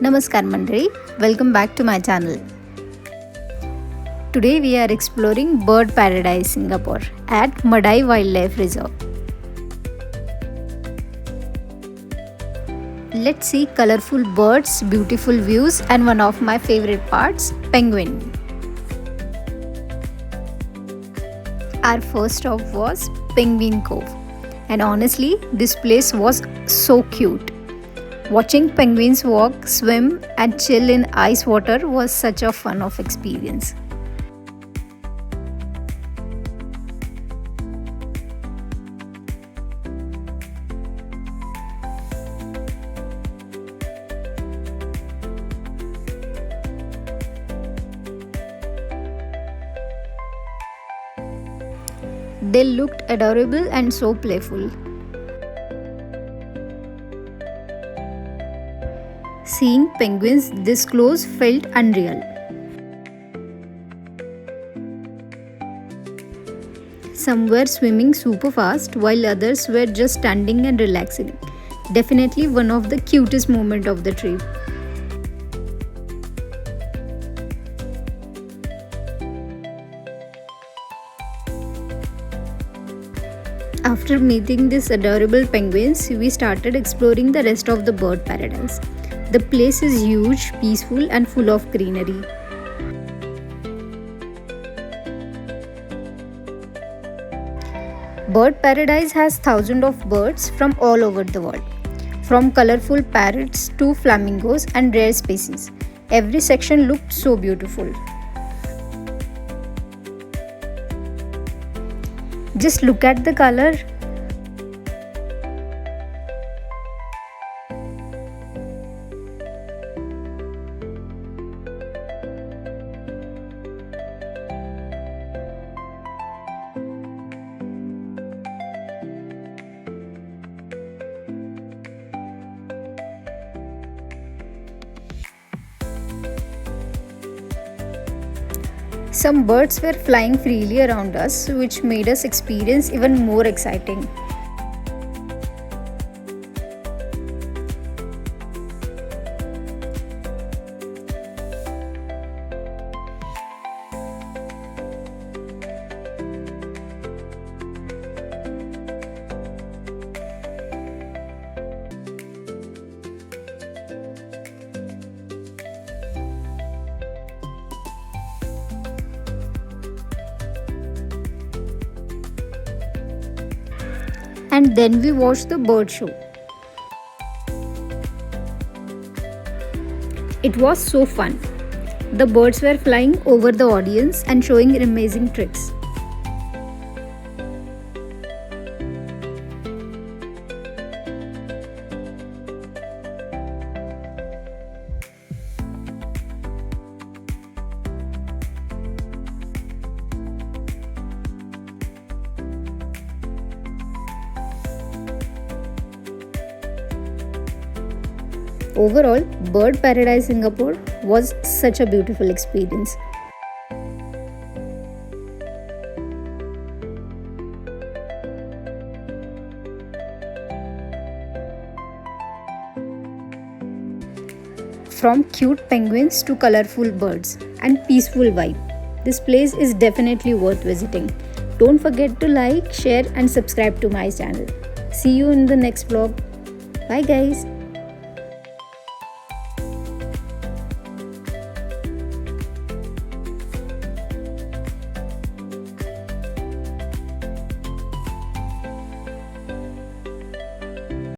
Namaskar Mandai, welcome back to my channel. Today we are exploring Bird Paradise Singapore at Mandai Wildlife Reserve. Let's see colorful birds, beautiful views and one of my favorite parts, penguin. Our first stop was Penguin Cove and honestly this place was so cute. Watching penguins walk, swim and chill in ice water was such a fun of experience. They looked adorable and so playful. Seeing penguins this close felt unreal. Some were swimming super fast while others were just standing and relaxing. Definitely one of the cutest moments of the trip. After meeting these adorable penguins, we started exploring the rest of the bird paradise. The place is huge, peaceful and full of greenery. Bird Paradise has thousands of birds from all over the world, from colorful parrots to flamingos and rare species. Every section looked so beautiful. Just look at the color. Some birds were flying freely around us, which made us experience even more exciting. And then we watched the bird show. It was so fun. The birds were flying over the audience and showing amazing tricks. Overall, Bird Paradise Singapore was such a beautiful experience. From cute penguins to colorful birds and peaceful vibe, this place is definitely worth visiting. Don't forget to like, share and subscribe to my channel. See you in the next vlog. Bye guys.